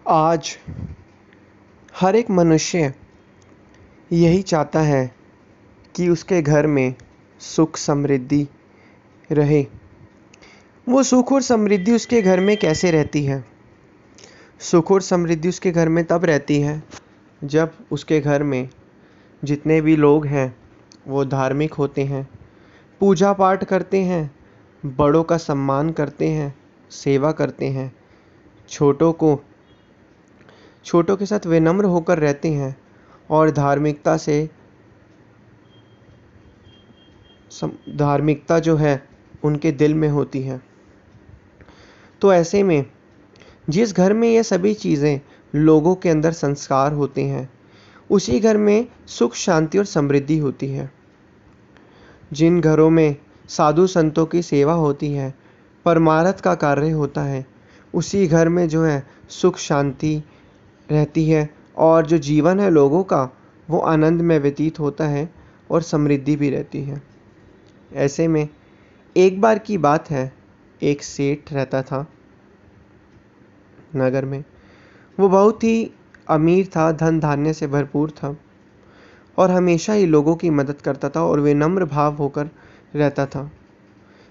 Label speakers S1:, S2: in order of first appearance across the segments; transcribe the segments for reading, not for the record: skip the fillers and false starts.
S1: आज हर एक मनुष्य यही चाहता है कि उसके घर में सुख समृद्धि रहे। वो सुख और समृद्धि उसके घर में कैसे रहती है? सुख और समृद्धि उसके घर में तब रहती है जब उसके घर में जितने भी लोग हैं वो धार्मिक होते हैं, पूजा पाठ करते हैं, बड़ों का सम्मान करते हैं, सेवा करते हैं, छोटों के साथ विनम्र होकर रहते हैं और धार्मिकता जो है उनके दिल में होती है। तो ऐसे में जिस घर में ये सभी चीज़ें लोगों के अंदर संस्कार होते हैं, उसी घर में सुख शांति और समृद्धि होती है। जिन घरों में साधु संतों की सेवा होती है, परमार्थ का कार्य होता है, उसी घर में जो है सुख शांति रहती है और जो जीवन है लोगों का वो आनंद में व्यतीत होता है और समृद्धि भी रहती है। ऐसे में एक बार की बात है, एक सेठ रहता था नगर में। वो बहुत ही अमीर था, धन धान्य से भरपूर था और हमेशा ही लोगों की मदद करता था और विनम्र भाव होकर रहता था।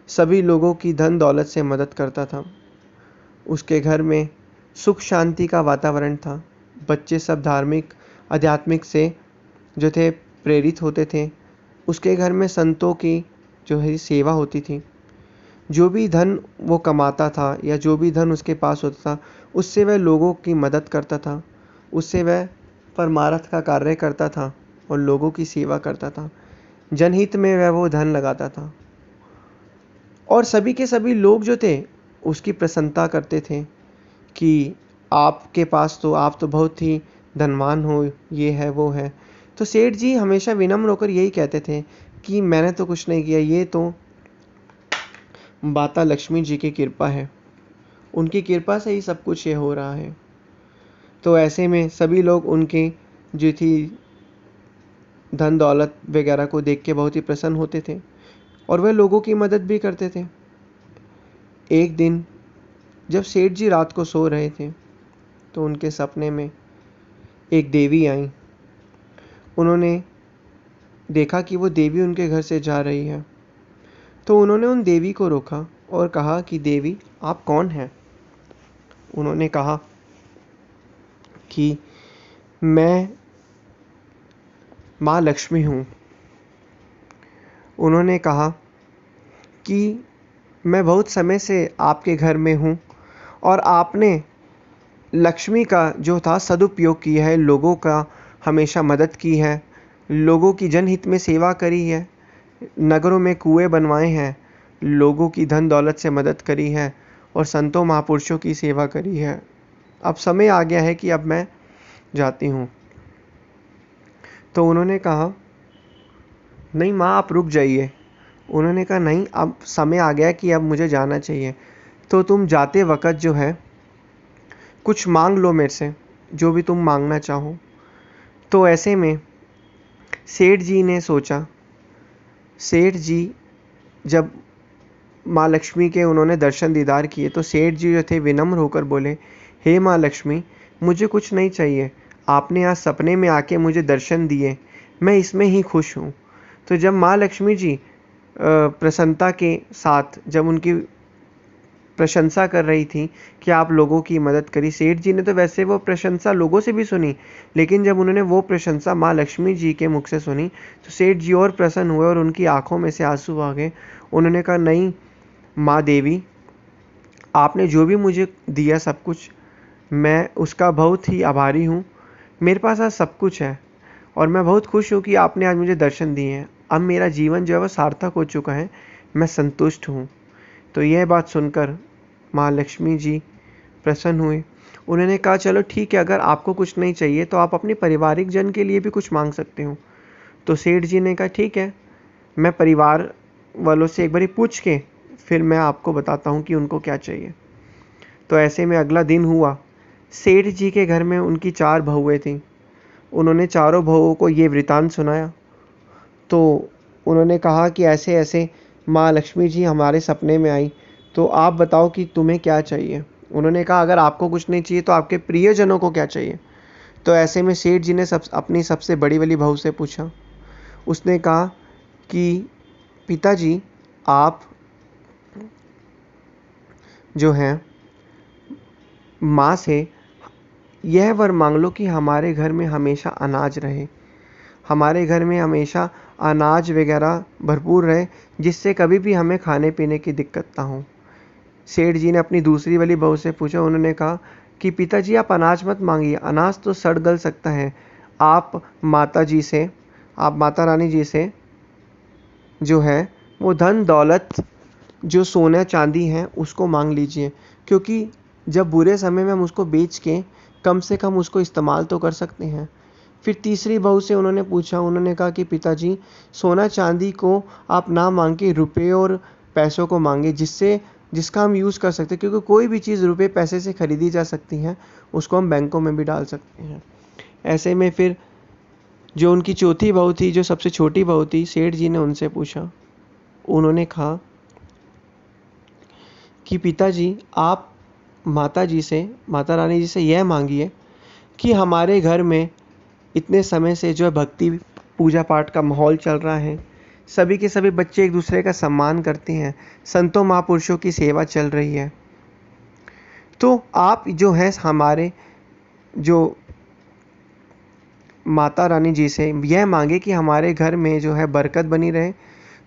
S1: सभी लोगों की धन दौलत से मदद करता था। उसके घर में सुख शांति का वातावरण था। बच्चे सब धार्मिक आध्यात्मिक से जो थे प्रेरित होते थे। उसके घर में संतों की जो है सेवा होती थी। जो भी धन वो कमाता था या जो भी धन उसके पास होता था, उससे वह लोगों की मदद करता था, उससे वह परमार्थ का कार्य करता था और लोगों की सेवा करता था। जनहित में वह वो धन लगाता था और सभी के सभी लोग जो थे उसकी प्रशंसा करते थे कि आपके पास तो आप तो बहुत ही धनवान हो, ये है वो है। तो सेठ जी हमेशा विनम्र होकर यही कहते थे कि मैंने तो कुछ नहीं किया, ये तो माता लक्ष्मी जी की कृपा है, उनकी कृपा से ही सब कुछ ये हो रहा है। तो ऐसे में सभी लोग उनके जो थी धन दौलत वगैरह को देख के बहुत ही प्रसन्न होते थे और वह लोगों की मदद भी करते थे। एक दिन जब सेठ जी रात को सो रहे थे तो उनके सपने में एक देवी आई। उन्होंने देखा कि वो देवी उनके घर से जा रही है। तो उन्होंने उन देवी को रोका और कहा कि देवी आप कौन हैं? उन्होंने कहा कि मैं माँ लक्ष्मी हूँ। उन्होंने कहा कि मैं बहुत समय से आपके घर में हूँ और आपने लक्ष्मी का जो था सदुपयोग किया है, लोगों का हमेशा मदद की है, लोगों की जनहित में सेवा करी है, नगरों में कुएं बनवाए हैं, लोगों की धन दौलत से मदद करी है और संतों महापुरुषों की सेवा करी है। अब समय आ गया है कि अब मैं जाती हूँ। तो उन्होंने कहा नहीं माँ आप रुक जाइए। उन्होंने कहा नहीं, अब समय आ गया कि अब मुझे जाना चाहिए। तो तुम जाते वक्त जो है कुछ मांग लो मेरे से, जो भी तुम मांगना चाहो। तो ऐसे में सेठ जी ने सोचा। सेठ जी जब माँ लक्ष्मी के उन्होंने दर्शन दीदार किए तो सेठ जी जो थे विनम्र होकर बोले, हे माँ लक्ष्मी मुझे कुछ नहीं चाहिए, आपने आज सपने में आके मुझे दर्शन दिए, मैं इसमें ही खुश हूँ। तो जब माँ लक्ष्मी जी प्रसन्नता के साथ जब उनकी प्रशंसा कर रही थी कि आप लोगों की मदद करी, सेठ जी ने तो वैसे वो प्रशंसा लोगों से भी सुनी, लेकिन जब उन्होंने वो प्रशंसा माँ लक्ष्मी जी के मुख से सुनी तो सेठ जी और प्रसन्न हुए और उनकी आंखों में से आंसू आ गए। उन्होंने कहा नहीं माँ देवी, आपने जो भी मुझे दिया सब कुछ, मैं उसका बहुत ही आभारी हूँ। मेरे पास आज सब कुछ है और मैं बहुत खुश हूँ कि आपने आज मुझे दर्शन दिए हैं। अब मेरा जीवन जो है वह सार्थक हो चुका है, मैं संतुष्ट हूँ। तो यह बात सुनकर माँ लक्ष्मी जी प्रसन्न हुए। उन्होंने कहा चलो ठीक है, अगर आपको कुछ नहीं चाहिए तो आप अपने पारिवारिक जन के लिए भी कुछ मांग सकते हो। तो सेठ जी ने कहा ठीक है, मैं परिवार वालों से एक बारी पूछ के फिर मैं आपको बताता हूँ कि उनको क्या चाहिए। तो ऐसे में अगला दिन हुआ। सेठ जी के घर में उनकी 4 बहुएं थीं। उन्होंने चारों बहुओं को ये वृतांत सुनाया। तो उन्होंने कहा कि ऐसे ऐसे माँ लक्ष्मी जी हमारे सपने में आई, तो आप बताओ कि तुम्हें क्या चाहिए। उन्होंने कहा अगर आपको कुछ नहीं चाहिए तो आपके प्रियजनों को क्या चाहिए। तो ऐसे में सेठ जी ने अपनी सबसे बड़ी वाली बहू से पूछा। उसने कहा कि पिताजी, आप जो हैं माँ से यह वर मांग लो कि हमारे घर में हमेशा अनाज रहे, हमारे घर में हमेशा अनाज वगैरह भरपूर रहे, जिससे कभी भी हमें खाने पीने की दिक्कत ना हो। सेठ जी ने अपनी दूसरी वाली बहू से पूछा। उन्होंने कहा कि पिताजी, आप अनाज मत मांगिए, अनाज तो सड़ गल सकता है। आप माता रानी जी से जो है वो धन दौलत, जो सोना चांदी है, उसको मांग लीजिए, क्योंकि जब बुरे समय में हम उसको बेच के कम से कम उसको इस्तेमाल तो कर सकते हैं। फिर तीसरी बहू से उन्होंने पूछा। उन्होंने कहा कि पिताजी, सोना चांदी को आप ना मांग के रुपये और पैसों को मांगे, जिसका हम यूज़ कर सकते हैं, क्योंकि कोई भी चीज़ रुपये पैसे से खरीदी जा सकती है, उसको हम बैंकों में भी डाल सकते हैं। ऐसे में फिर जो उनकी चौथी बहू थी, जो सबसे छोटी बहू थी, सेठ जी ने उनसे पूछा। उन्होंने कहा कि पिताजी, आप माता रानी जी से यह मांगिए कि हमारे घर में इतने समय से जो है भक्ति पूजा पाठ का माहौल चल रहा है, सभी के सभी बच्चे एक दूसरे का सम्मान करते हैं, संतों महापुरुषों की सेवा चल रही है, तो आप जो है हमारे जो माता रानी जी से यह मांगे कि हमारे घर में जो है बरकत बनी रहे,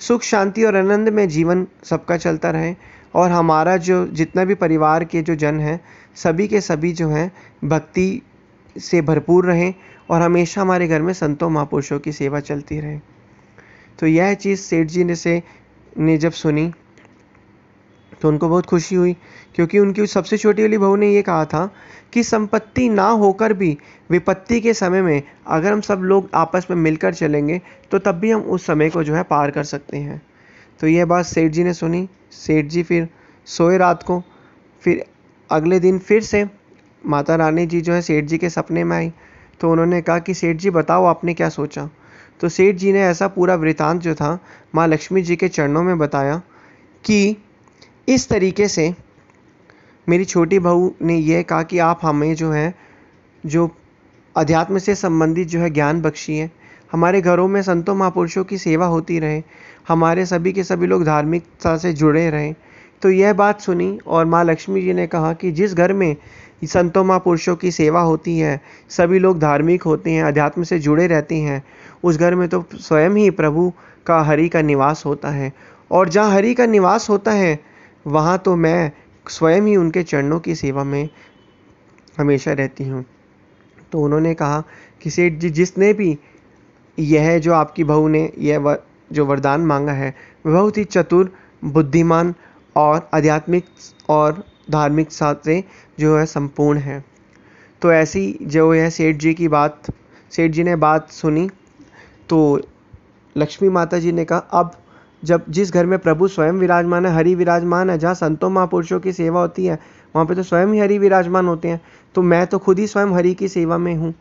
S1: सुख शांति और आनंद में जीवन सबका चलता रहे, और हमारा जो जितना भी परिवार के जो जन हैं, सभी के सभी जो हैं भक्ति से भरपूर रहें, और हमेशा हमारे घर में संतों महापुरुषों की सेवा चलती रहे। तो यह चीज़ सेठ जी ने जब सुनी तो उनको बहुत खुशी हुई, क्योंकि उनकी सबसे छोटी वाली बहू ने ये कहा था कि संपत्ति ना होकर भी विपत्ति के समय में अगर हम सब लोग आपस में मिलकर चलेंगे तो तब भी हम उस समय को जो है पार कर सकते हैं। तो यह बात सेठ जी ने सुनी। सेठ जी फिर सोए रात को। फिर अगले दिन फिर से माता रानी जी जो है सेठ जी के सपने में आई। तो उन्होंने कहा कि सेठ जी, बताओ आपने क्या सोचा। तो सेठ जी ने ऐसा पूरा वृतांत जो था माँ लक्ष्मी जी के चरणों में बताया कि इस तरीके से मेरी छोटी बहू ने यह कहा कि आप हमें जो है जो अध्यात्म से संबंधित जो है ज्ञान बख्शिए, हमारे घरों में संतों महापुरुषों की सेवा होती रहे, हमारे सभी के सभी लोग धार्मिकता से जुड़े रहें। तो यह बात सुनी और माँ लक्ष्मी जी ने कहा कि जिस घर में संतों महापुरुषों की सेवा होती है, सभी लोग धार्मिक होते हैं, अध्यात्म से जुड़े रहते हैं, उस घर में तो स्वयं ही प्रभु का, हरि का निवास होता है, और जहाँ हरि का निवास होता है वहाँ तो मैं स्वयं ही उनके चरणों की सेवा में हमेशा रहती हूँ। तो उन्होंने कहा कि सेठ जी, जिसने भी यह जो आपकी बहू ने जो वरदान मांगा है, वह बहुत ही चतुर, बुद्धिमान और आध्यात्मिक और धार्मिक साथ से जो है संपूर्ण है। तो ऐसी जो है सेठ जी ने बात सुनी। तो लक्ष्मी माता जी ने कहा, अब जब जिस घर में प्रभु स्वयं विराजमान है, हरि विराजमान है, जहाँ संतों महापुरुषों की सेवा होती है, वहाँ पे तो स्वयं ही हरि विराजमान होते हैं, तो मैं तो खुद ही स्वयं हरि की सेवा में हूँ,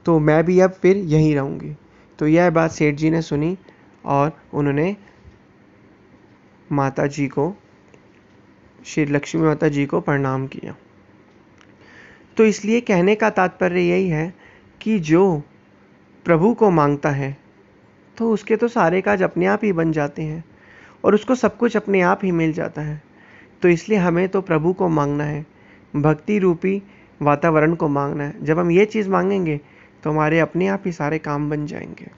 S1: तो मैं भी अब फिर यहीं रहूँगी। तो यह बात सेठ जी ने सुनी और उन्होंने माता जी को, श्री लक्ष्मी माता जी को प्रणाम किया। तो इसलिए कहने का तात्पर्य यही है कि जो प्रभु को मांगता है तो उसके तो सारे काज अपने आप ही बन जाते हैं और उसको सब कुछ अपने आप ही मिल जाता है। तो इसलिए हमें तो प्रभु को मांगना है, भक्ति रूपी वातावरण को मांगना है। जब हम ये चीज़ मांगेंगे तो हमारे अपने आप ही सारे काम बन जाएंगे।